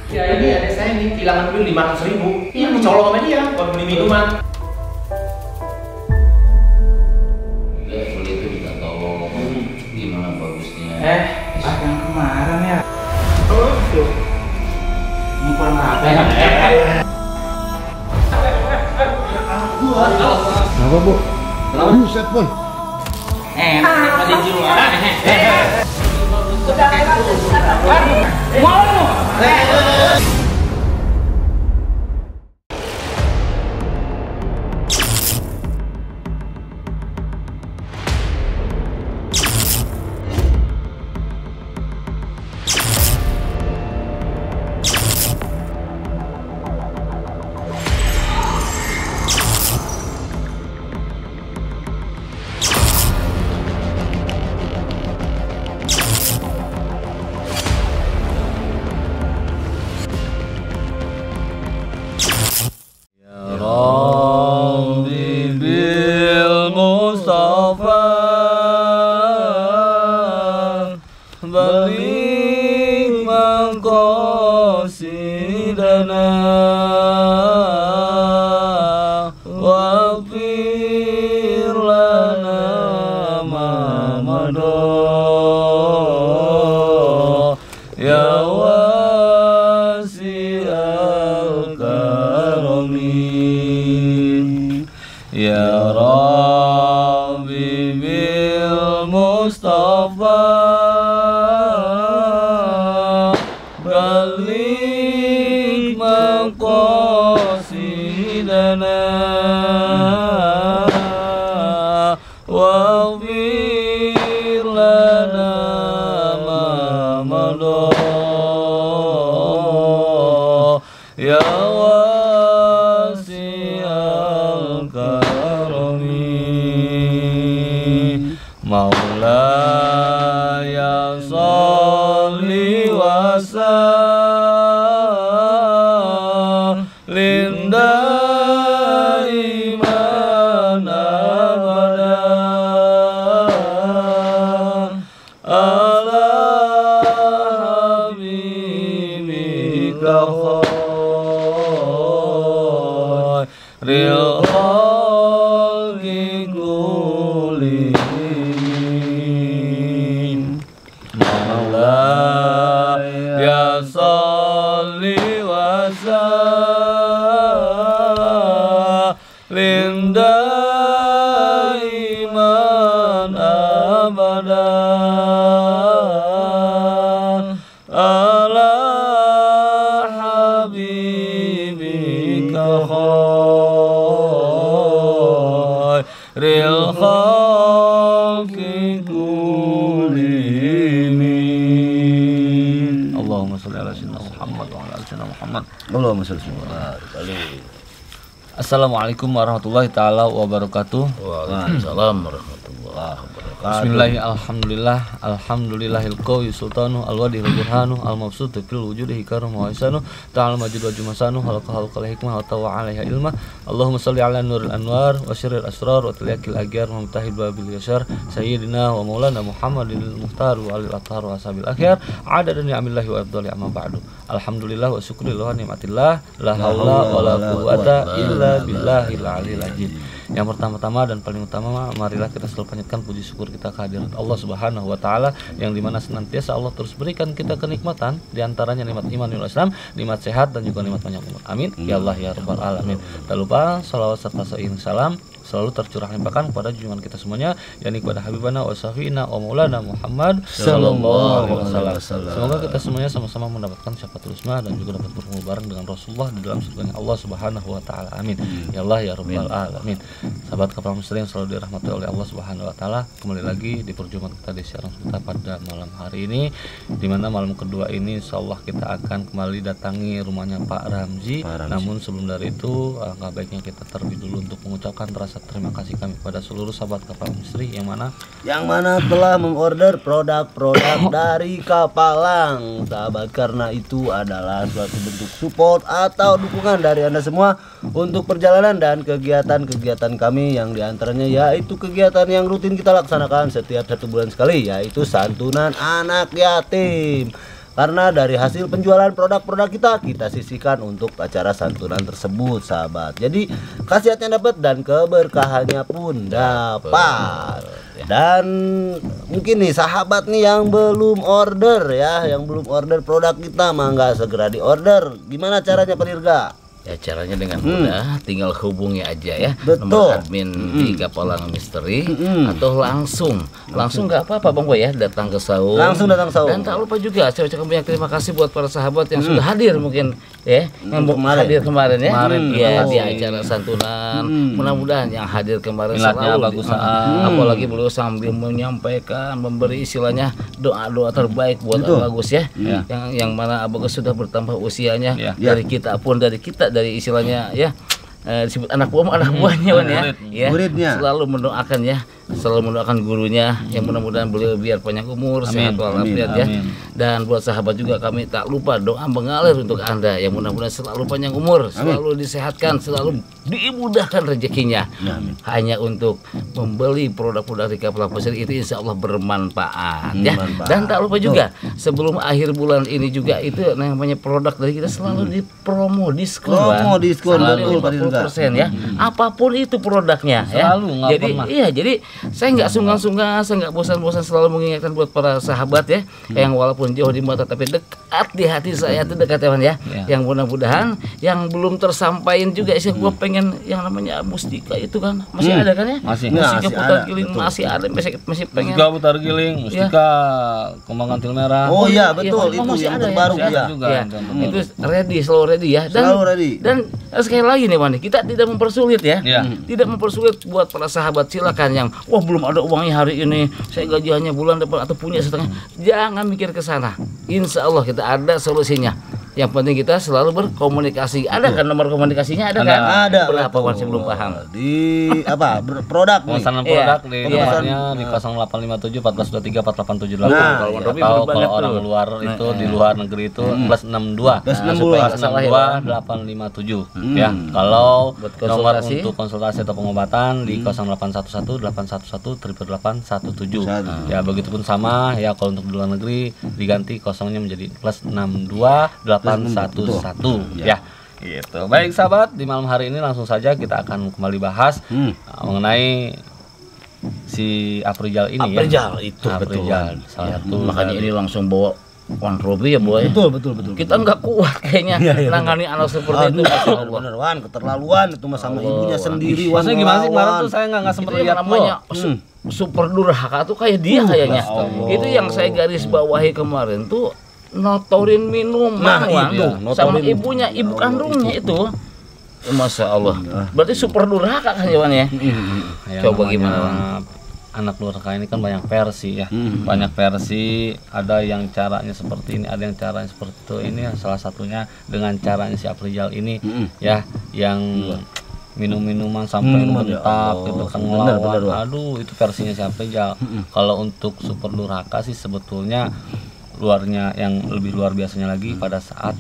Ya ini adik saya ini kehilangan duit 500.000. Ini dicolong sama dia buat beli minuman. Ya kuliah itu minta tolong. Gimana bagusnya? Yang kemarin ya. Oh, tuh. Ini kurang apa ya? Kenapa, Bu? Buset, Boy. Masih jiwa. balik maqasidana waghfir lana ma madha ya wasi'al karami ya Rabbi bil Mustafa balik maqasidana waghfir lana ma madha ya wasi'al karami Maulaya sholli wa sallim daiman abadan ala habibika khairil khalqi kullihim Maulaya sholli wa sallim daiman abadan ala habibika khairil khalqi kullihim Allahumma sholli ala sayyidina Muhammad wa ala ali sayyidina Muhammad Allahumma sholli alaihi. Assalamualaikum warahmatullahi taala wabarakatuh. Waalaikumsalam warahmatullahi wabarakatuh. Bismillahirrahmanirrahim. Alhamdulillahil qawi sultanu alwadihil burhanu al-mabsutu fil wujudi hikarum wa ihsanu ta'ala majid wa jumasanu halaqal hikmah wa tawa alaiha ilmah. Allahumma sholli ala nuril anwar wa syirril asrar wa tilyakil agyar wa mutahid babil yashar sayyidina wa maulana Muhammadil muhtar wa alil athhar wa ashabil akhyar adadan ni'amillahi wa afdali amma ba'du. Alhamdulillah wa syukurillah nikmatillah la haula wa la quwata illa billahil aliyil azim. Yang pertama-tama dan paling utama, marilah kita selalu panjatkan puji syukur kita kehadirat Allah Subhanahu wa taala yang dimana senantiasa Allah terus berikan kita kenikmatan, diantaranya nikmat iman dan Islam, nikmat sehat dan juga nikmat banyak umur. Amin ya Allah ya rabbal alamin. Tak lupa salawat serta salam selalu tercurah limpahkan kepada junjungan kita semuanya, yakni kepada Habibana wa Syafi'ina wa Maulana Muhammad sallallahu alaihi wasallam. Semoga kita semuanya sama-sama mendapatkan syafaatul husna dan juga dapat bertemu bareng dengan Rasulullah di dalam surganya Allah Subhanahu wa taala. Amin. Ya Allah ya rabbal alamin. Sahabat kapal muslim yang selalu dirahmati oleh Allah Subhanahu wa taala, kembali lagi di perjumpaan kita di siaran kita pada malam hari ini, di mana malam kedua ini insyaallah kita akan kembali datangi rumahnya Pak Ramzi. Namun sebelum dari itu, nggak baiknya kita terlebih dulu untuk mengucapkan rasa terima kasih kami kepada seluruh sahabat kapal misteri yang mana telah mengorder produk-produk dari Kapalang, sahabat, karena itu adalah suatu bentuk support atau dukungan dari Anda semua untuk perjalanan dan kegiatan-kegiatan kami, yang diantaranya yaitu kegiatan yang rutin kita laksanakan setiap 1 bulan sekali, yaitu santunan anak yatim. Karena dari hasil penjualan produk-produk kita sisihkan untuk acara santunan tersebut, sahabat. Jadi khasiatnya dapat dan keberkahannya pun dapat. Dan mungkin nih sahabat nih yang belum order ya, yang belum order produk kita, mangga segera di order. Gimana caranya Pak Dirga? Ya caranya dengan mudah, tinggal hubungi aja ya. Betul. Nomor admin di Kapalang Misteri atau langsung nggak apa-apa Bang Boy ya, datang ke Saung. Langsung datang Saung. Dan tak lupa juga saya ucapkan banyak terima kasih buat para sahabat yang sudah hadir mungkin ya, yang Kemarin. hadir kemarin ya. Kemarin, Ya betul. di acara santunan. Mudah-mudahan yang hadir kemarin Minatnya selalu bagus, apalagi beliau sambil menyampaikan, memberi istilahnya doa-doa terbaik buat Betul. Bagus ya. Yang mana Bagus sudah bertambah usianya Ya. dari kita pun dari istilahnya ya disebut anak buahnya Wan ya. Ya, Muridnya. selalu mendoakan ya, selalu mendoakan gurunya yang mudah-mudahan beliau biar panjang umur, sehat walafiat ya. amin. Dan buat sahabat juga kami tak lupa doa mengalir untuk Anda yang mudah-mudahan selalu panjang umur, selalu disehatkan, selalu dimudahkan rezekinya. Hanya untuk membeli produk-produk di Kapalang Misteri itu insya Allah bermanfaat ya. Bermanfaat. Dan tak lupa juga sebelum akhir bulan ini juga itu namanya produk dari kita selalu dipromo diskon. Promo Wan. diskon, Sampai betul, Pak Dirga. 50% ya. Apapun itu produknya Selalu, ya. nggak Jadi pernah. iya, jadi saya nggak sungkan-sungkan, saya nggak bosan-bosan selalu mengingatkan buat para sahabat ya, yang walaupun jauh di mata tapi dekat di hati saya itu dekat ya Wan ya. Yang mudah-mudahan yang belum tersampaikan juga sih gua pengen yang namanya mustika itu kan masih ada kan ya? Masih. Mustika Masih putar ada, giling betul. masih ada, masih pengen. Mustika putar giling, mustika kembang kantil merah. Oh iya iya, betul, oh, itu masih yang ada ya? terbaru Masih ada ya. juga. Ya, Contohnya. itu ready, selalu ready ya. Selalu ready. Dan sekali lagi nih Wan, kita tidak mempersulit ya. Iya. Tidak mempersulit buat para sahabat, silakan yang wah belum ada uangnya hari ini, saya gaji hanya bulan depan atau punya setengah. Jangan mikir ke sana. Insya Allah kita ada solusinya. Yang penting kita selalu berkomunikasi. Ada kan nomor komunikasinya? Ada kan? Ada. Berapa betul. Wan saya belum paham. Di apa? Produk nih. Pemesanan Iya. produk di Iya. nomornya di 0857 1423 4878. Nah, Kalau Wan Robi atau bener kalau banget orang tuh. luar itu di luar negeri itu plus 62. Plus 62. Supaya Salah ya, 62 857 ya. Kalau Buat nomor konsultasi. untuk konsultasi atau pengobatan di 0811 811 888 177. Ya begitupun sama ya, kalau untuk di luar negeri diganti kosongnya menjadi plus 62 811 ya. Gitu. Baik sahabat, di malam hari ini langsung saja kita akan kembali bahas mengenai si Aprijal ini Aprijal ya. itu betul. Aprijal salah satu Makanya ini langsung bawa Wan Robi ya boy. Betul. Kita nggak kuat kayaknya nangani anak seperti itu. Masya Allah. Bener Wan, keterlaluan itu mah sama ibunya sendiri Wan. Maksudnya gimana sih kemarin ngelawan. tuh saya nggak sempat Itu yang lihat namanya super durhaka tuh kayak dia kayaknya. Itu yang saya garis bawahi kemarin tuh notorin minuman Wan. itu, Sama notorin. ibunya, ibu kandungnya itu. Masya Allah. Berarti super durhaka kan ya Wan ya? Ya, Coba namanya gimana, Wan? anak durhaka ini kan banyak versi ya. Banyak versi, ada yang caranya seperti ini, ada yang caranya seperti itu. Ini salah satunya dengan caranya si Aprijal ini ya, yang minum-minuman sampai Minuman, ya bentak Allah. gitu kan, Bener, ngelawan. Wan. Aduh, itu versinya si Aprijal. Kalau untuk super durhaka sih sebetulnya luarnya yang lebih luar biasanya lagi pada saat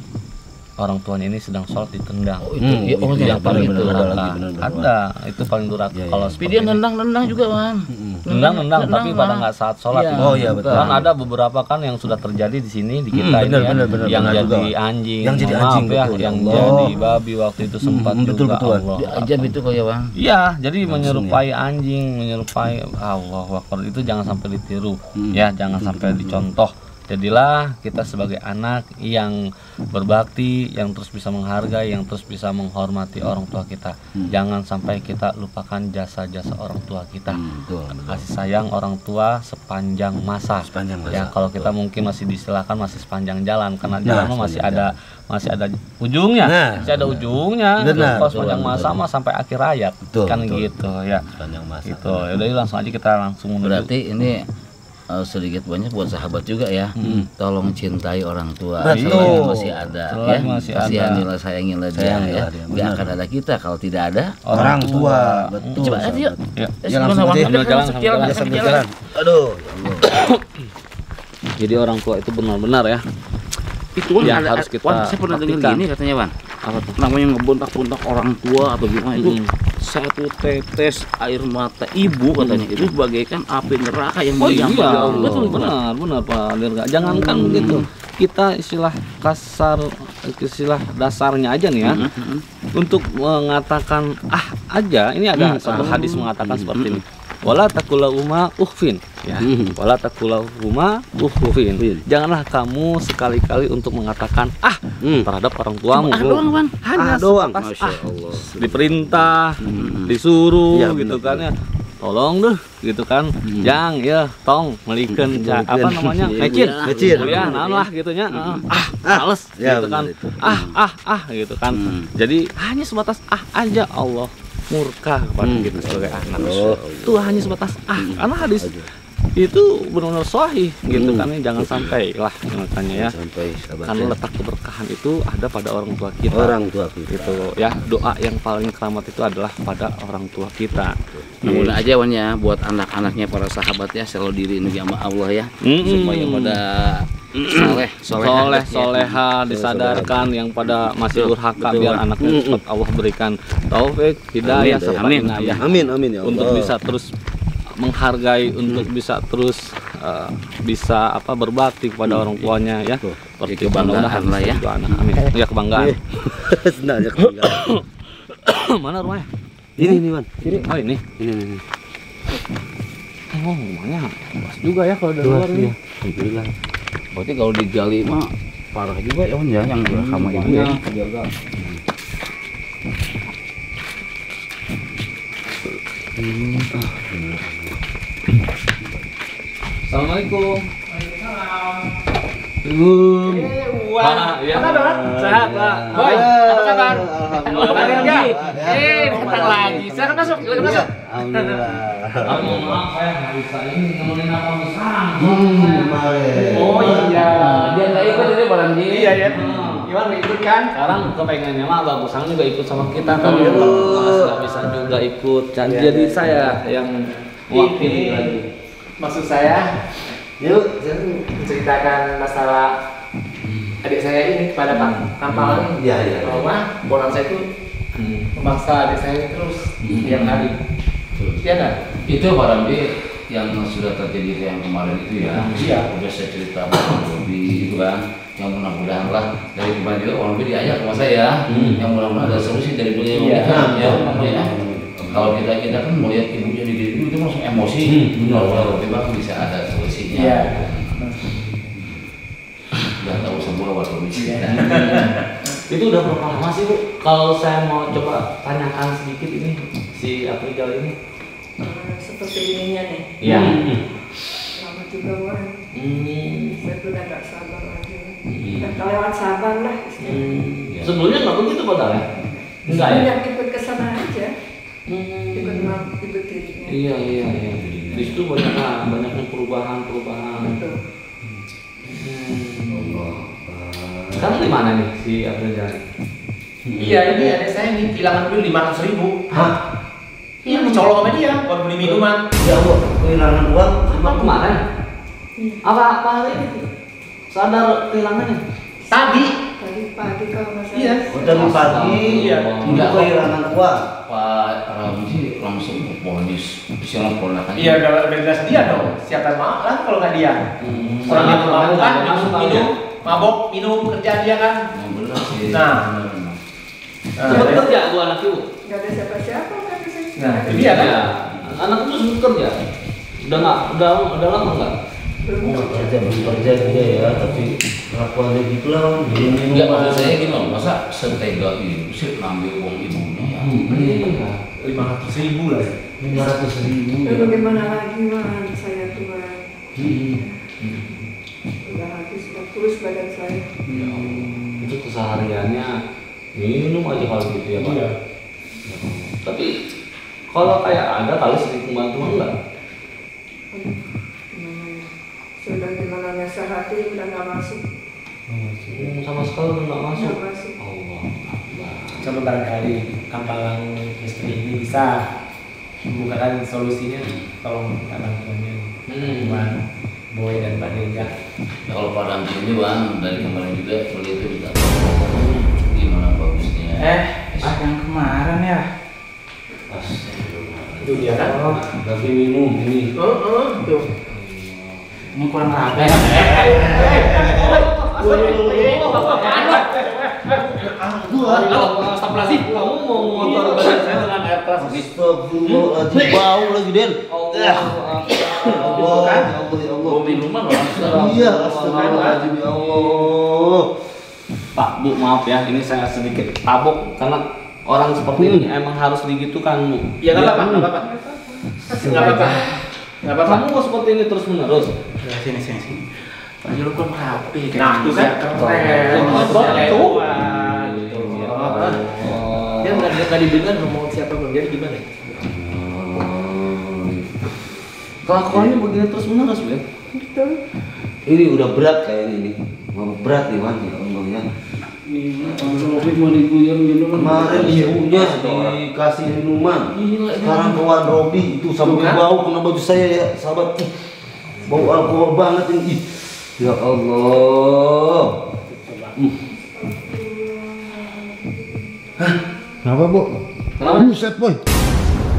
orang tuanya ini sedang sholat ditendang. Oh itu, Itu yang yang paling itu. durhaka. bener, Ada, itu paling durhaka. Kalau Tapi dia nendang-nendang juga Wan. nendang tapi pada Wan. nggak saat sholat. Iya. Oh iya betul. Kan ada beberapa kan yang sudah terjadi di sini di kita ini ya, bener, yang benar jadi juga. anjing, Yang jadi maaf anjing, ya, betul, yang Allah. jadi babi waktu itu sempat betul, juga betul. Allah. Dia ajaib itu kayak Wan. Iya, jadi menyerupai anjing, menyerupai Allah Akbar, itu jangan sampai ditiru, ya, jangan sampai dicontoh. Jadilah kita sebagai anak yang berbakti, yang terus bisa menghargai, yang terus bisa menghormati orang tua kita. Jangan sampai kita lupakan jasa-jasa orang tua kita. Betul. Kasih sayang orang tua sepanjang masa. Sepanjang masa, Ya, kalau kita mungkin masih diistilahkan masih sepanjang jalan, karena Nah, jalan mah masih ada ujungnya. Nah, Masih ada ujungnya. benar, Kalau betul, sepanjang betul. masa mah sampai akhir hayat. Betul, Kan betul. gitu ya. Sepanjang masa. Gitu. Yaudah langsung aja kita langsung menuju. Berarti ini sedikit banyak buat sahabat juga ya. Tolong cintai orang tua. Betul. Selagi masih ada Selagi ya. masih Kasianilah, sayangilah dia Sayangilah ya. dia, Nggak benar. akan ada kita kalau tidak ada. Orang tua, betul. Coba aja yuk. Ya. Ya, langsung aja. Sambil jalan, sambil jalan. Ya, sambil jalan. Aduh, ya Allah. Jadi orang tua itu benar-benar ya. Itu Wan, Yang ada, harus kita Wan, saya pernah dengar praktikan. gini katanya Wan. Apa tuh? Namanya ngebontak-bontak orang tua atau gimana itu satu tetes air mata ibu katanya itu bagaikan api neraka yang Oh iya, menyampah. betul benar Pak Dirga. Jangankan begitu, kita istilah kasar, istilah dasarnya aja nih ya. Untuk mengatakan aja, ini ada satu hadis mengatakan seperti ini. Wala takulahuma ukhfin ya. Wala takulahuma ukhfin. Janganlah kamu sekali-kali untuk mengatakan terhadap orang tuamu. Doang, Bang. Hanya doang. sebatas Masya Allah. diperintah, disuruh Ya, gitu benar, kan ya. Tolong deh gitu kan. Jang ya tong melikeun apa namanya? Mecin. Ya, naon lah gitu nya. Males Ya, gitu kan. benar itu. Gitu kan. Jadi hanya sebatas aja Allah murka kepada kita sebagai anak. Itu hanya sebatas karena hadis itu benar-benar sahih gitu kan. Jangan sampai lah makanya ya. Sampai sahabat Karena ya. letak keberkahan itu ada pada orang tua kita. Orang tua kita. Gitu ya. Doa yang paling keramat itu adalah pada orang tua kita. Mudah aja Wan ya buat anak-anaknya para sahabat ya selalu dilindungi sama Allah ya. Supaya pada soleha disadarkan yang pada masih durhaka biar anaknya cepat Allah berikan taufik hidayah serta inayah Amin ya Allah. untuk bisa terus menghargai, untuk bisa terus bisa berbakti kepada orang tuanya ya. Seperti kebanggaan lah ya. Amin. Ya kebanggaan. Sebenarnya kebanggaan. Mana rumahnya? Ini Wan. Oh ini. Ini. Oh rumahnya pas juga ya kalau dari luar ini. Alhamdulillah. Berarti kalau digali mah parah juga ya Wan ya yang sama ibu ya. Assalamualaikum. Apa kabar? Sehat, Pak. Boy, apa kabar? Alhamdulillah. Datang lagi. Silakan masuk. Alhamdulillah. Maaf saya nggak bisa ini nemenin abang sekarang. Oh iya. Dia nggak ikut ini barang dia. Iya ya. Gimana ikut kan? Sekarang kepengennya mah bagusan juga ikut sama kita kan. Mas nggak bisa juga ikut. Jadi saya yang wakil lagi. Maksud saya, Yuk, menceritakan masalah adik saya ini kepada Pak Tampalan. Iya. Rumah, orang saya itu memaksa adik saya ini terus tiap hari. Iya nggak? Itu barang dia yang sudah terjadi yang kemarin itu ya. Iya. Udah saya cerita lebih itu kan. Yang mudah-mudahan lah dari kemarin juga orang lebih diajak sama saya. Yang mudah-mudahan ada solusi dari beliau. Iya. Ya. Kalau kita kan melihat ibunya gitu itu langsung emosi. Kalau tiba bisa ada solusinya. Iya. Udah tahu semua waktu miskin. Itu udah berapa lama sih Bu? Kalau saya mau coba tanyakan sedikit ini si Aprijal ini. Seperti ininya nih, Iya. lama juga Wan. Saya sudah gak sabar lagi. Hmm. Udah lewat sabar lah istilahnya. Sebelumnya nggak begitu padahal ya? Enggak ya? Banyak ikut ke sana aja, ikut dirinya. Iya. Di situ banyaknya perubahan. Betul. Sekarang di mana nih si Aprijal? Iya, ini adik saya ini kehilangan duit 500.000. Hah? Iya, dicolong sama dia buat beli minuman. Ya Allah, kehilangan uang. Apa kemarin? Apa hari ini? Sadar kehilangannya? Tadi. Tadi pagi kalau nggak salah. Iya. Udah pagi. Iya. Enggak kehilangan uang. Pak Ramzi langsung ponis, siapa ponakan? Iya, udah jelas dia dong. Siapa mau lah kalau nggak dia. Orang yang mabuk kan, minum kerjaan dia kan. Yang benar sih. Nah. Sempat kerja bu anak ibu? Nggak ada siapa-siapa kan di sini. Nah, itu dia kan. Iya. Anak itu sempat kerja? Udah lama nggak? Belum Belum kerja dia ya, tapi kelakuannya gitu lah. Enggak, maksud saya gini loh, masa setega itu sih ngambil uang ibunya ya? Iya. 500.000 lah. 500.000. Ya bagaimana lagi Wan, saya tua. Udah habis, udah kurus badan saya. Itu kesehariannya minum aja kalau gitu ya Pak? Iya. Tapi kalau kayak ada kali sedikit bantuan enggak? Sudah gimana nasihati udah nggak masuk. Sama sekali udah nggak masuk. Nggak masuk. Allah Akbar. Coba barangkali Tampalan istri ini bisa membukakan solusinya, tolong minta bantuannya buat Boy dan Pak Dirga. Ya, kalau Pak Ramzi ini Bang, dari kemarin juga beliau itu minta gimana bagusnya. Yang kemarin ya. Itu dia kan. Lagi minum ini. Tuh. Ini kurang apa? Astagfirullahaladzim. Kamu mau motor badan saya dengan air keras? Astagfirullahaladzim, bau lagi Den. Allah, Kan? Bawa minuman loh. Iya, astagfirullahaladzim ya Allah. Pak, Bu, maaf ya, ini saya sedikit tabok karena orang seperti ini emang harus digitukan, Bu. Ya nggak apa-apa, nggak apa-apa. Nggak apa-apa. Nggak apa-apa. Kamu kok seperti ini terus menerus? Sini. Pak Julu kan rapi. Nah, itu kan keren. Betul. Dia nggak didengar ngomong siapa pun. Jadi gimana? Kelakuannya begini terus menerus, Bu. Betul. Ini udah berat kayaknya ini. Mau berat nih Wan, ya Allah ya. Kemarin ibunya dikasih minuman, sekarang kawan Robi itu sampai bau kena baju saya ya sahabat. Bau alkohol banget ini. Ya Allah. Kenapa, Bu? Buset, boy.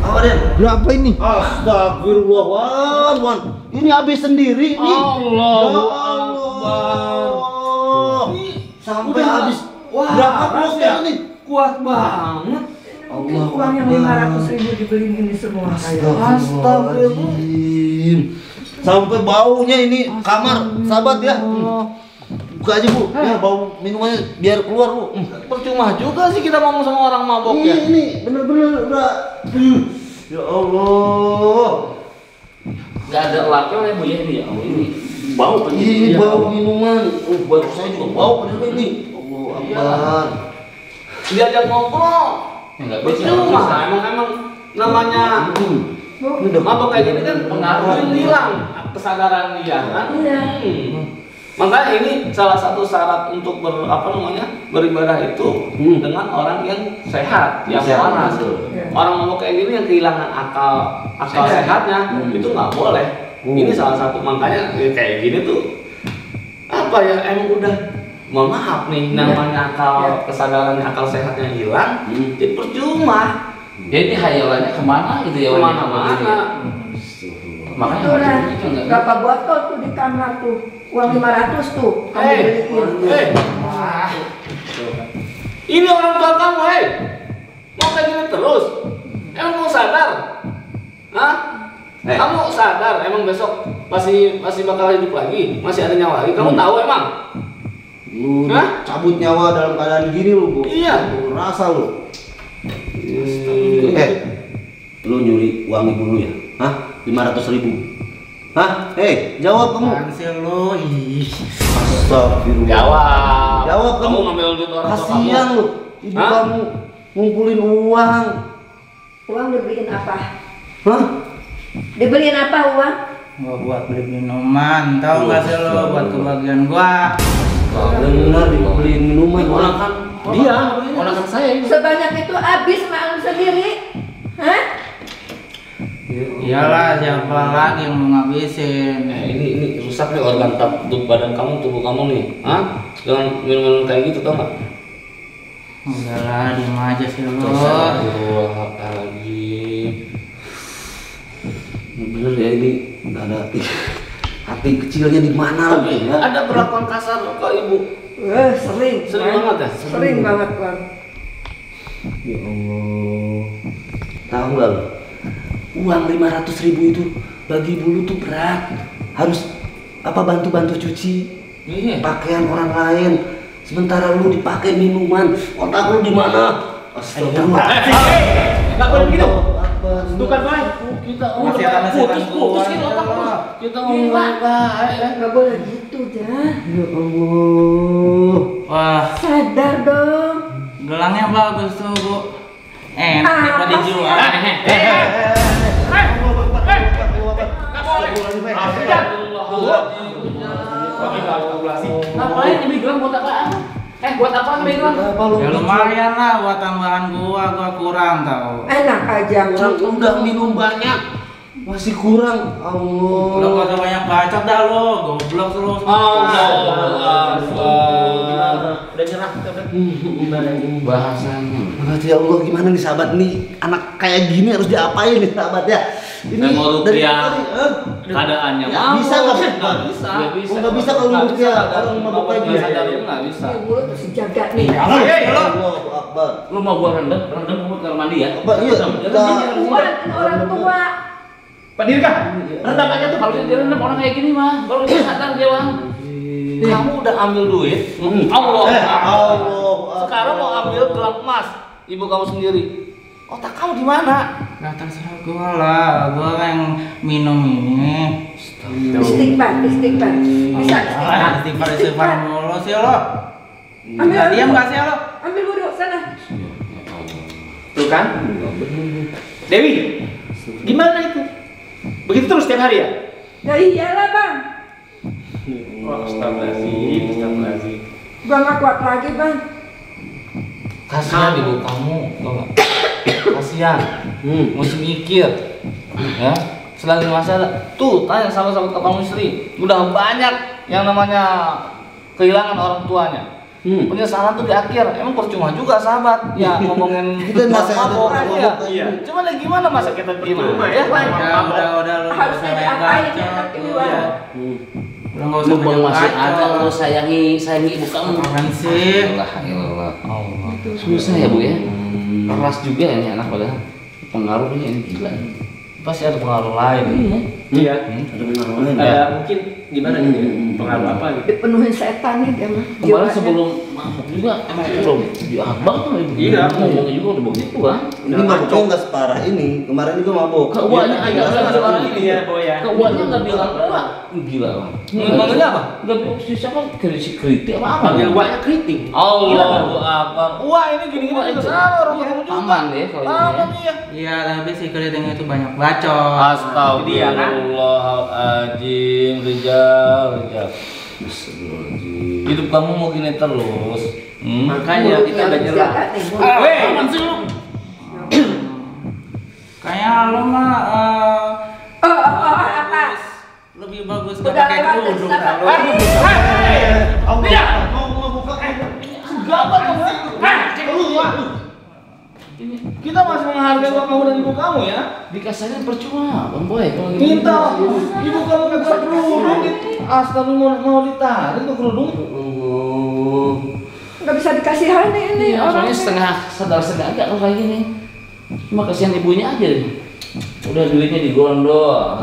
Apa Den? Berapa ini? Astagfirullah Wan. Ini habis sendiri nih. Allahu Akbar. Sampai Udah habis. Wah, Berapa bosnya ini? kuat banget. Mungkin uang yang 500.000 dibeliin ini semua kayak. Astagfirullahaladzim. Sampai baunya ini kamar, sahabat ya. Buka aja Bu, ya bau minumannya biar keluar Bu. Percuma juga sih kita ngomong sama orang mabok ya. Ini bener-bener udah. Ya Allah. Nggak ada lapel ya Bu ya ini ya. Oh, ini bau kan? Ini bau minuman. Baju saya juga bau bener ini. Allah Akbar. Diajak ngobrol. Ya, nggak bisa. Percuma. Emang namanya mabok kayak gini kan pengaruh hilang kesadaran dia kan. Makanya ini salah satu syarat untuk beribadah itu dengan orang yang sehat, yang waras. Orang mabok kayak gini yang kehilangan akal sehatnya itu nggak boleh. Ini salah satu makanya kayak gini tuh apa ya emang udah mohon maaf nih namanya akal kesadarannya akal sehatnya hilang jadi percuma. Jadi hayalannya kemana gitu ya? Kemana-mana. Makanya Itulah macam itu enggak. berapa botol tuh di kamar tuh. Uang 500 tuh. Kamu beliin. Ini orang tua kamu, mau kayak gini terus? Emang kamu sadar? Hah? Kamu sadar? Emang besok masih bakal hidup lagi? Masih ada nyawa lagi? Kamu tahu emang? Lu Hah? cabut nyawa dalam keadaan gini lu Bu. Iya. Lu rasa lu. Lu nyuri uang ibu lu ya? Hah? 500.000. Hah? Jawab kamu. Ansil lu. Astagfirullah. Jawab kamu. ngambil duit orang tua kamu. Kasihan lu. Ibu Hah? kamu ngumpulin uang. Uang dibeliin apa? Hah? Dibeliin apa uang? Gua buat beli minuman, tahu nggak sih lo buat kebagian gua? Benar dibeliin minuman orang kan. Orang kan saya. Sebanyak itu habis malu sendiri. Hah? Iyalah, siapa lagi yang mau ngabisin? Ini rusak nih organ badan kamu, tubuh kamu nih. Hah? Dengan minum-minum kayak gitu tau nggak? Udahlah, diem aja sih lo. Astagfirullahaladzim. Bener ya ini ada hati kecilnya di mana lagi ya? Ada perlakuan kasar ke ibu. Sering. Sering Bang. banget ya? Sering banget Bang. Ya Allah. Tahu nggak lo? Uang 500.000 itu bagi ibu lu tuh berat. Harus bantu-bantu cuci pakaian orang lain. Sementara lu dipakai minuman. Otak lu di mana? Astagfirullah. Nggak boleh begitu. Itu kan baik. Kita putus gitu otak terus. Kita ngomong baik ya. Nggak boleh gitu dah. Ya Allah. Wah, Sadar dong. gelangnya bagus tuh Bu. Enak Apa daripada sih, dijual. Ngapain ini bilang buat apaan? Buat apa ini bilang? Ya lumayan lah buat tambahan gua kurang tau. Enak aja. Orang udah minum banyak. masih kurang. Allah. Lo gak usah banyak bacot dah lo, goblok lo. Udah nyerah kita udah. Gimana ini bahasanya? Berarti ya Allah, gimana nih sahabat nih, anak kayak gini harus diapain nih sahabat ya? Saya mau rupiah. tadi, Keadaannya ya, mau. bisa nggak? Nggak bisa. Nggak bisa kalau Nggak rupiah, bisa. orang mabuk kayak Nggak gini. sadar itu nggak bisa. Ini mulut mesti jaga nih. Allahu Akbar. Lu mau gua rendam mulut kamar mandi ya? Apa iya? Kuat orang tua. Pak Dirga, rendam aja tuh. Kalau dia rendam orang kayak gini mah, baru dia sadar dia bang. Kamu udah ambil duit? Allah. Allah. Sekarang mau ambil gelang emas ibu kamu sendiri. Otak kamu di mana? Gak terserah gue lah, gue yang minum ini. Istighfar. Bisa Istighfar mulu sih lo. Ambil Nggak diam gak sih lo? Ambil wudhu sana. Tuh kan? Dewi, gimana itu? Begitu terus setiap hari ya? Ya iyalah bang. Astagfirullahaladzim. Gua nggak kuat lagi bang. Kasihan ibu kamu, tau nggak? Kasihan, mesti mikir, ya. Selagi masalah, tuh tanya sama kamu istri, udah banyak yang namanya kehilangan orang tuanya. Penyesalan tuh di akhir, emang percuma juga sahabat. Ya ngomongin Kita nasihatin mabok orang aja. mabok. Iya. Cuman ya gimana masa kita gimana ya? Udah lo Harus nggak usah banyak diapain bacot. anak kedua. Lo nggak usah Mumpung banyak masih bacot. ada, lu sayangi ibu kamu. Apaan sih? Allah. Susah ya bu ya. Keras juga ini anak padahal. Pengaruhnya ini gila. Pasti ada pengaruh lain. Iya. Ada pengaruh lain. Ada mungkin gimana gitu ya? Pengaruh apa gitu? Dipenuhin setan nih dia mah. Kemarin sebelum mabuk juga emang belum jahat banget tuh ibu. Iya. Ngomongnya juga udah begitu kan. Ini mabuknya nggak separah ini. Kemarin juga mabuk. Keuannya Iya, agak iya, sekarang iya, ini iya, Boy, ya. Keuannya nggak bilang apa. Gila bang. Manggilnya apa? Nggak bilang si siapa kritik apa apa. Panggil guanya keriting. Allahu Akbar. Wah ini gini-gini juga sama orang kamu juga. Aman deh kalau ini. Aman iya. Iya, tapi si keriting itu banyak bacot. Astagfirullahaladzim, rijal. Hidup kamu mau gini terus. Makanya kita udah nyerah. Jaga nih. Weh, Aman sih lu. Kayak lo mah Apa? lebih bagus gak Udah pakai lewat kerudung sana. kalau Iya. Gampang kamu. Kita masih menghargai bapak kamu dan ibu kamu ya. Dikasihnya percuma bang boy kalau gitu. Minta ibu kamu minta kerudung. Astagfirullah mau ditarik tuh kerudung. Nggak bisa dikasihani ini Iya, orang. soalnya setengah sadar setengah enggak kalau kayak gini. Cuma kasihan ibunya aja deh. Udah duitnya digondol,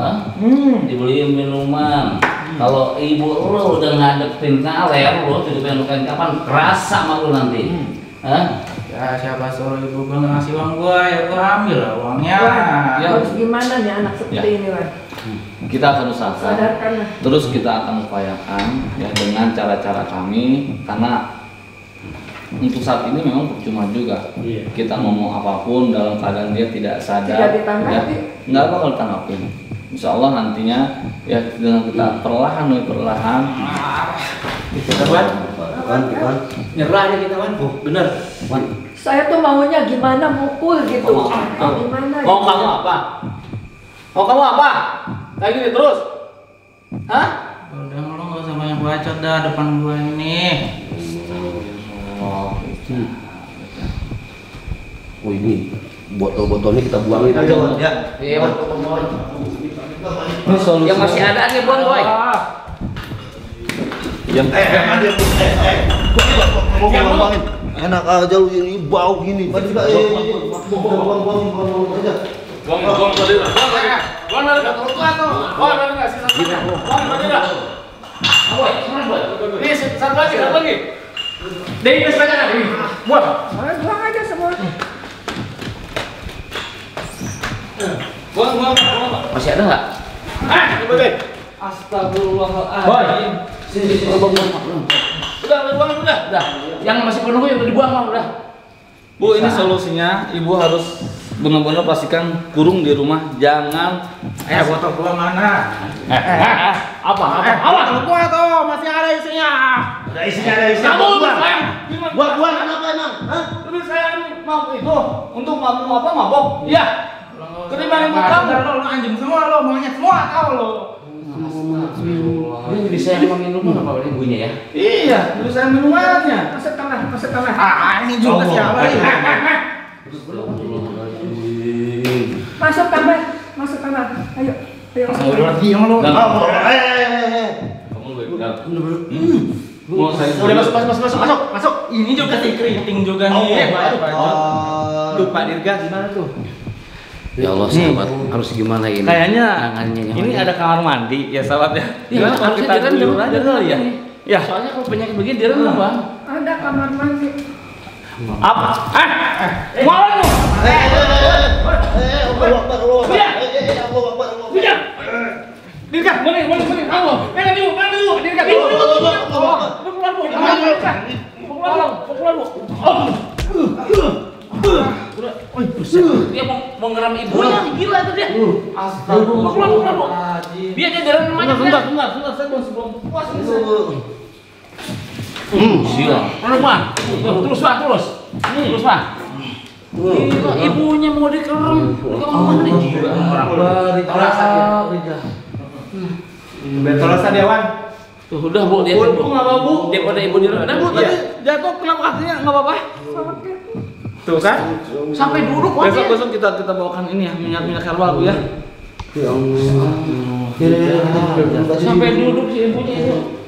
dibeliin minuman. Kalau ibu lo udah ngadepin kaler, lo hidupnya kayak kapan kerasa sama lo nanti. Hah? ya siapa suruh ibu gue ngasih uang gue ya gue ambil lah uangnya. Ya. Harus gimana nih anak seperti ini Wan? Kita akan usahakan. Sadarkan lah. Terus kita akan upayakan ya dengan cara-cara kami karena untuk saat ini memang percuma juga. Iya. Kita ngomong apapun dalam keadaan dia tidak sadar. Tidak ditanggapi. Ya, nggak bakal ditanggapin. Insya Allah nantinya ya dengan kita perlahan demi perlahan. Kita Wan, Wan. nyerah aja kita Wan. Oh, bener. Wan, Saya tuh maunya gimana mukul gitu. Mau apa? Gimana? Mau gitu. kamu apa? Mau kamu apa? Kayak gini terus? Hah? Udah lo gak usah banyak bacot dah depan gue ini. Oh ini botol-botolnya kita buangin aja Wan ya. iya Wan. Ini solusi. Yang masih ada lagi buang boy. Buangin. Enak aja lu ini bau gini. Tadi juga buang aja. Buang tadi lah. Buang dari kantor tua tuh. Buang dari nggak sisa. Buang tadi lah. Boy, ini satu lagi. Dewi masih banyak nggak Dewi? Muat. Buang aja semua. Buang. Masih ada nggak? Coba deh. Astagfirullahaladzim. Sini, buang. Udah, buang udah. Udah, yang masih penuh yang udah dibuang Bang, udah. Bu, ini solusinya. Ibu harus benar-benar pastikan kurung di rumah, jangan. Botol gua mana? Apa? Botol gua tuh masih ada isinya. Ada isinya. Kamu udah sayang. Buang kenapa emang? Hah? Lebih sayang mau itu untuk mabuk apa mabok? Iya. Ketimbang ibu kamu lo anjing semua lo, monyet semua tahu lo. Dia jadi sayang sama minuman apa ibunya ya? Iya, dulu saya minumannya. Masuk tanah. Ini juga siapa ini? Masuk tanah. Ayo. Udah diam lo. Kamu Masuk. Ini juga sih keriting juga nih. Lupa Dirga gimana tuh? Ya Allah sahabat, harus gimana ini? Kayaknya Nangannya ini ada kamar mandi ya sahabat ya. Gimana kalau kita dulu aja kali ya? Ya. Soalnya kalau penyakit begini direndam bang. Ada kamar mandi. Apa? Mau lu? Dirga, mana? Kamu. Mana dulu. Dirga. Dia mau ngeram ibunya, gila tuh dia. Astagfirullahaladzim. Biar dia jalan namanya. Bentar, saya belum puas ini. Sial. Terus Pak. Gila, ibunya mau dikerem. Orang Betul Sadewan. Tuh udah Bu, dia Bu, nggak apa Bu? Dia pada ibu di Nah, Bu tadi jatuh kenapa kakinya nggak apa-apa? Tuh kan? sampai duduk Pak. Besok kita bawakan ini ya minyak herbal Bu ya. Sampai duduk si ibunya itu.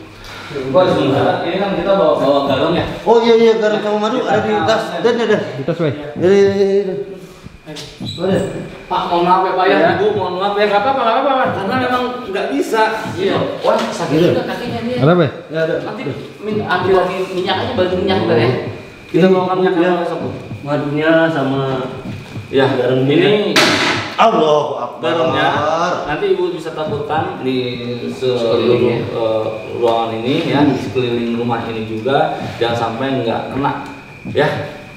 Bos, sebentar. Ini kan kita bawa garam ya. Oh iya garam sama madu ada di tas. Dan. Di tas weh. Pak, mohon maaf ya Pak ya. Ibu, mohon maaf ya. Nggak apa-apa. Karena memang nggak bisa. Iya. Wah, sakit juga kakinya dia. Ada weh? Nanti ambil lagi minyak aja, baju minyak bentar ya. Kita bawakan minyak herbal besok Bu. Madunya sama Ya, garam ini Allahu Akbar. garamnya nanti Ibu bisa taburkan di seluruh ruangan ini ya, di sekeliling rumah ini juga, jangan sampai nggak kena ya.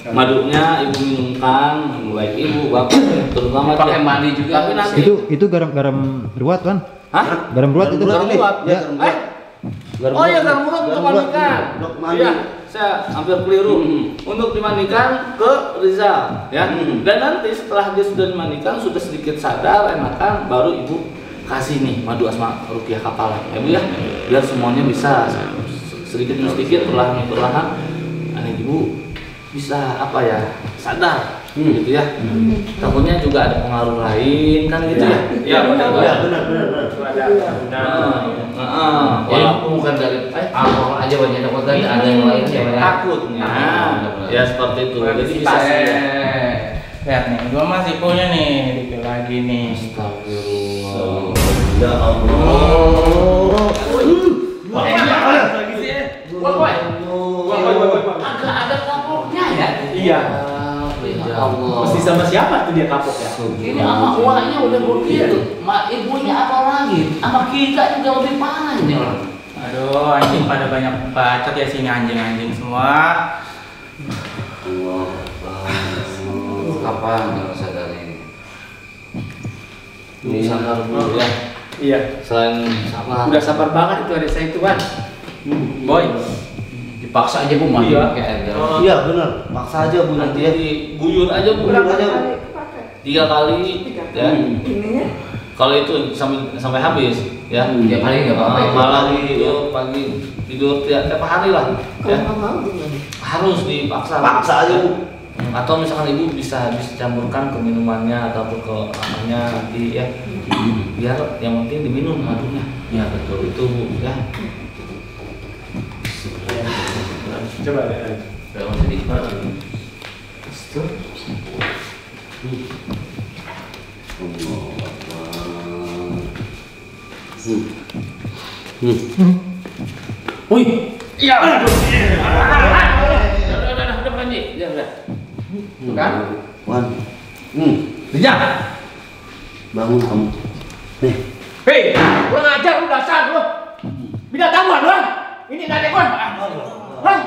Madunya Ibu minumkan, baik Ibu, Bapak, terutama Pakai dia. mandi juga. Tapi nanti Itu garam ruat kan? Hah? Garam ruat itu. Garam ruat. Ya, garam ruat. Oh iya, garam ruat untuk mandikan. Untuk mandi. Iya, saya hampir keliru. Untuk dimandikan ke Rizal ya. Dan nanti setelah dia sudah dimandikan, sudah sedikit sadar, enakan, baru Ibu kasih nih madu Asma Ruqyah Kapalan ya Bu ya. Biar semuanya bisa sedikit demi sedikit, perlahan Ibu bisa apa ya, sadar gitu ya. Takutnya juga ada pengaruh lain kan gitu ya. Iya benar. Walaupun bukan dari alkohol aja banyak takut kan ada yang lain ya banyak. Takutnya ya seperti itu. Jadi bisa Lihat nih, gua masih punya nih, dikit lagi nih. Astagfirullah. Ya Allah. Agak ada kapoknya ya. Iya. Ya Allah. Mesti sama siapa tuh dia kapok ya? Ini sama uangnya udah begitu. Mak ibunya apa lagi? Sama kita juga lebih parah ini orang. Aduh, anjing pada banyak bacot ya sini, anjing semua. Apa nggak sadar ini? Ini sadar dulu ya. Iya. Selain sabar. Udah sabar banget itu adik saya itu kan. Boy. Dipaksa aja Bu mandi Iya. pakai air garam. Iya benar. Paksa aja Bu nanti ya. Diguyur aja Bu. Guyur aja, Bu. 3 kali ya. Ininya Kalau itu sampai habis ya. Tiap hari nggak apa-apa. Malam tidur, pagi tidur tiap hari lah ya. kalau nggak mau gimana? Harus dipaksa. Paksa aja Bu. Atau misalkan Ibu bisa campurkan ke minumannya ataupun ke makannya nanti ya. Biar yang penting diminum madunya. Ya betul. Itu ya. Coba deh. Berapa sedikit? Wih, iya. Udah berani. Ya udah. Tuh kan? Wan. Dijak. Bangun kamu. Nih. Hei, kurang ajar lu dasar lu. Binatang lu doang. Ini nggak ada kon. Hah?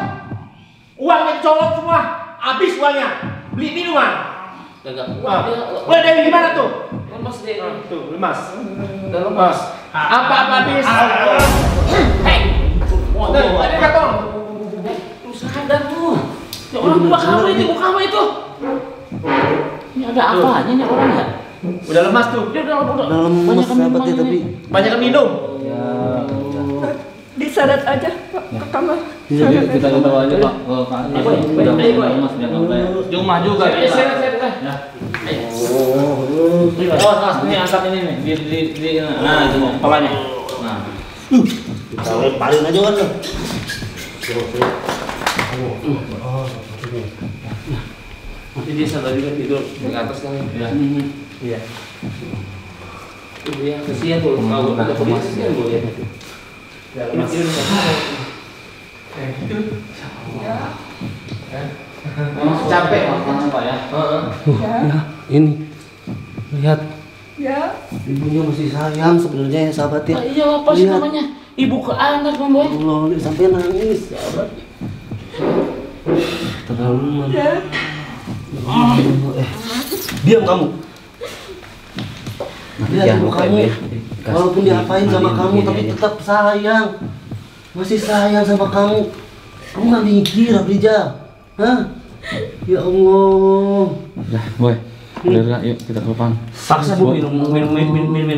Uangnya colok semua. Habis uangnya. Beli minuman. Enggak. Udah dari gimana tuh? Lemas deh. Tuh, lemas. Udah lemas. Apa habis? Hei. Tuh, ada karton. Lu sadar tuh. Ya orang buka kamu itu, buka kamu itu. Ini ada apanya nih orang ya? Udah lemas tuh. Dia udah Dalam lemes sahabat ya, tapi Banyak minum. Diseret aja Pak, ke kamar. Jadi kita bawa aja Pak ke kantor. Udah lemas biar sampai Jumat juga. Awas, ini angkat ini nih di nah itu kepalanya. Nah. kita lemparin aja kan. Jadi dia sadar juga tidur di atas kan. Iya. Dia kesian tuh kalau ada polisi kan boleh. Ini tidur memang capek makanya Pak ya. Ya. Ini lihat Ya. ibunya masih sayang sebenarnya ya sahabat ya. Iya apa sih Lihat. namanya? Ibu ke anak Bang Boy. Allah, sampai nangis sahabat. Terlalu Ya. Diam kamu. Lihat ibu kamu, walaupun diapain sama kamu tapi tetap sayang. Masih sayang sama kamu. Kamu nggak mikir Abrijal? Hah? Ya Allah. Udah, Boy. Udah enggak, yuk kita ke depan. Paksa Bu minum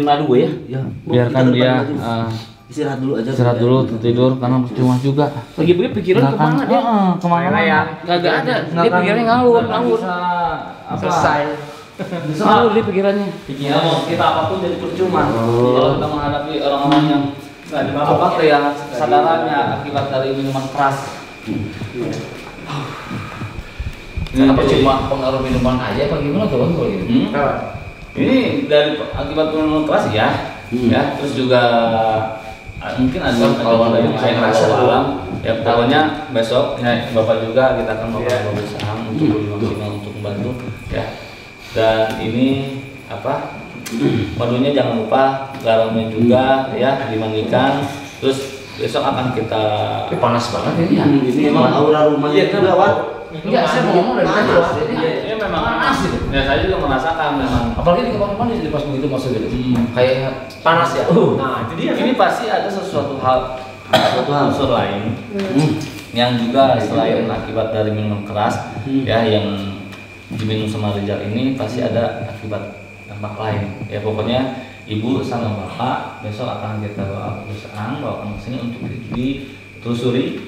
madu ya. Ya, Biarkan kita dia depan aja. Istirahat dulu aja. istirahat dulu tidur karena percuma juga. Lagi begini pikiran Nggak akan- kemana dia? kemana ya? Kagak ada. Dia pikirannya ngawur. Selesai. Ngawur dia pikirannya. Pikiran mau kita apapun jadi percuma. Kalau kita menghadapi orang-orang yang apa tuh yang kesadarannya akibat dari minuman keras. Karena percuma pengaruh minuman aja apa gimana tuh Bang kalau gitu? Ini dari akibat minuman keras ya. Ya, terus juga mungkin ada kalau ada yang saya ngerasa alam ya pokoknya besok ya Bapak juga kita akan berusaha untuk maksimal untuk membantu ya. Dan ini apa? Madunya jangan lupa garamnya juga ya dimandikan. Terus besok akan kita Panas banget ini ya. Ini emang aura rumahnya juga, Wan. Enggak, saya mau ngomong dari tadi Mas. ini memang panas gitu. Ya saya juga merasakan memang. Apalagi di kamar mandi pas begitu masuk gitu. Kayak Panas ya. Nah, itu dia. Ini pasti ada sesuatu hal unsur lain yang juga selain akibat dari minuman keras ya yang diminum sama Rizal ini pasti ada akibat dampak lain ya. Pokoknya ibu sama bapak besok akan kita bawa ke perusahaan bawakan ke sini untuk ditelusuri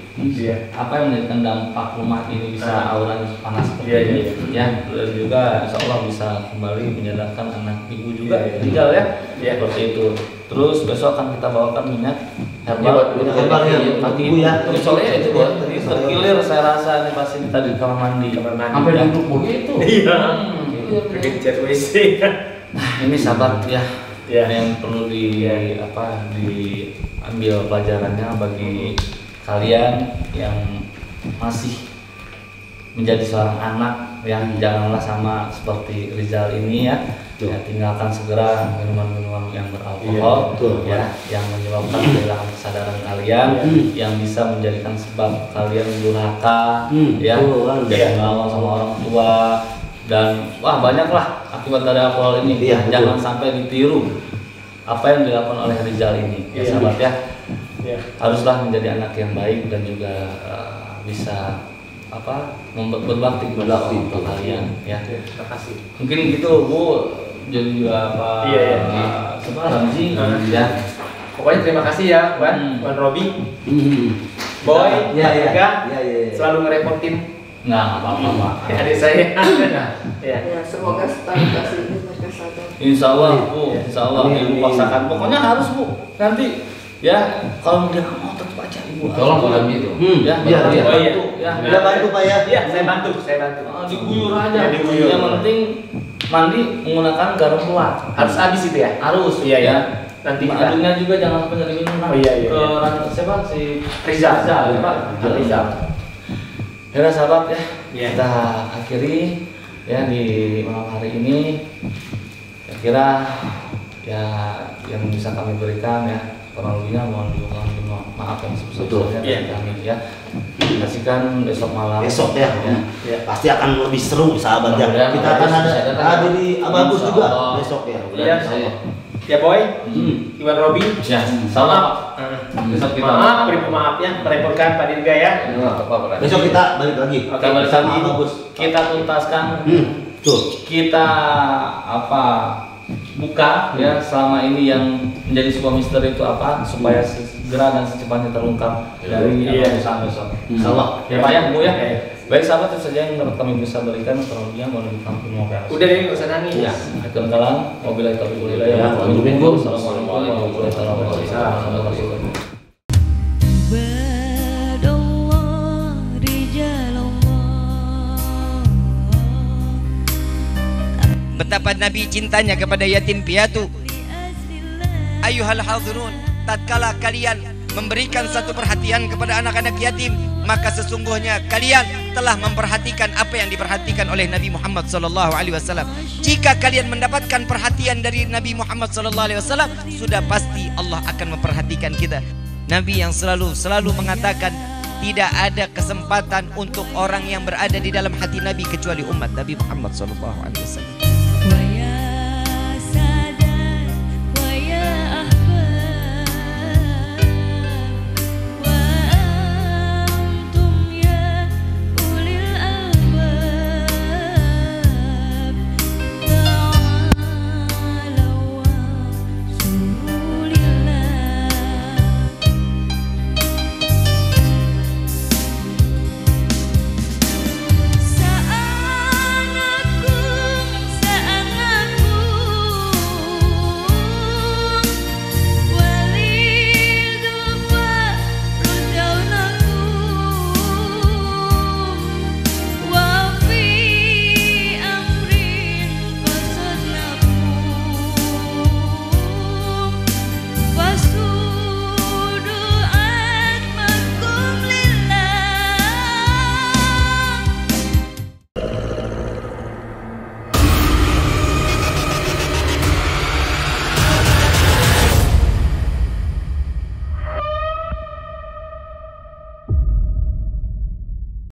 apa yang menjadikan dampak rumah ini bisa auranya panas seperti ini ya. Dan juga insya Allah bisa kembali menyadarkan anak ibu juga Rizal ya seperti itu. Terus besok akan kita bawakan minyak herbal Herbal ibu ya. soalnya itu buat terkilir saya rasa ini pasti kita di kamar mandi. sampai duduk begitu. Iya. Bikin cat WC. Nah ini sahabat ya yang perlu diambil pelajarannya bagi kalian yang masih menjadi seorang anak yang janganlah sama seperti Rizal ini ya. Ya, tinggalkan segera minuman-minuman yang beralkohol ya yang menyebabkan kehilangan kesadaran kalian yang bisa menjadikan sebab kalian durhaka ya dan melawan sama orang tua dan wah banyaklah akibat dari alkohol ini. Jangan sampai ditiru apa yang dilakukan oleh Rizal ini ya sahabat ya. Haruslah menjadi anak yang baik dan juga bisa berbakti kepada orang tua kalian ya. Terima kasih. Mungkin gitu Bu, jadi juga apa? Ramzi ya. Pokoknya terima kasih ya Wan Robi, Boy, Ega, selalu ngerepotin. Nggak apa-apa Pak. Adik saya. Ya, semoga setelah kasih ini mereka sadar. Insya Allah Bu, Insya Allah Ibu paksakan. Pokoknya harus Bu. Nanti ya kalau dia mau tetap aja Ibu. Tolong kalau gitu. Ya, bantu. Udah bantu Pak ya. Iya, saya bantu. Diguyur aja. Ya, diguyur. Yang penting mandi menggunakan garam kuat. Harus habis itu ya. Harus. Iya, ya. Nanti Madunya juga jangan sampai dari minum. Oh, iya. Siapa si Rizal. ya Pak. Rizal. Ya sahabat ya. Iya. Kita akhiri ya di malam hari ini. Kira ya yang bisa kami berikan ya kurang lebihnya mohon maaf yang sebesar-besarnya dari kami ya. Kasihkan besok malam. Besok ya. Pasti akan lebih seru sahabat ya. Mudah-mudahan Kita akan ada di Bagus juga Allah. besok ya. Iya. Ya Boy, Iwan Robi. Ya, sama. Besok kita Beri maaf ya, merepotkan Pak Dirga ya. Besok kita balik lagi. Kita balik lagi. Bagus. Kita tuntaskan. Tuh. Kita buka ya selama ini yang menjadi sebuah misteri itu apa supaya segera dan secepatnya terungkap dari dosa-dosa. Insyaallah ya Pak ya Bu ya. Baik sahabat, itu saja yang menurut kami bisa berikan, kurangnya mohon dimaafkan. Udah deh, nggak usah nangis. Ya, itu kalang. Wabillahi taufiq wal hidayah. Wassalamualaikum warahmatullahi wabarakatuh. Betapa Nabi cintanya kepada yatim piatu. Ayuhal hadirun, tatkala kalian memberikan satu perhatian kepada anak-anak yatim, maka sesungguhnya kalian telah memperhatikan apa yang diperhatikan oleh Nabi Muhammad SAW. Jika kalian mendapatkan perhatian dari Nabi Muhammad SAW, sudah pasti Allah akan memperhatikan kita. Nabi yang selalu mengatakan tidak ada kesempatan untuk orang yang berada di dalam hati Nabi kecuali umat Nabi Muhammad SAW.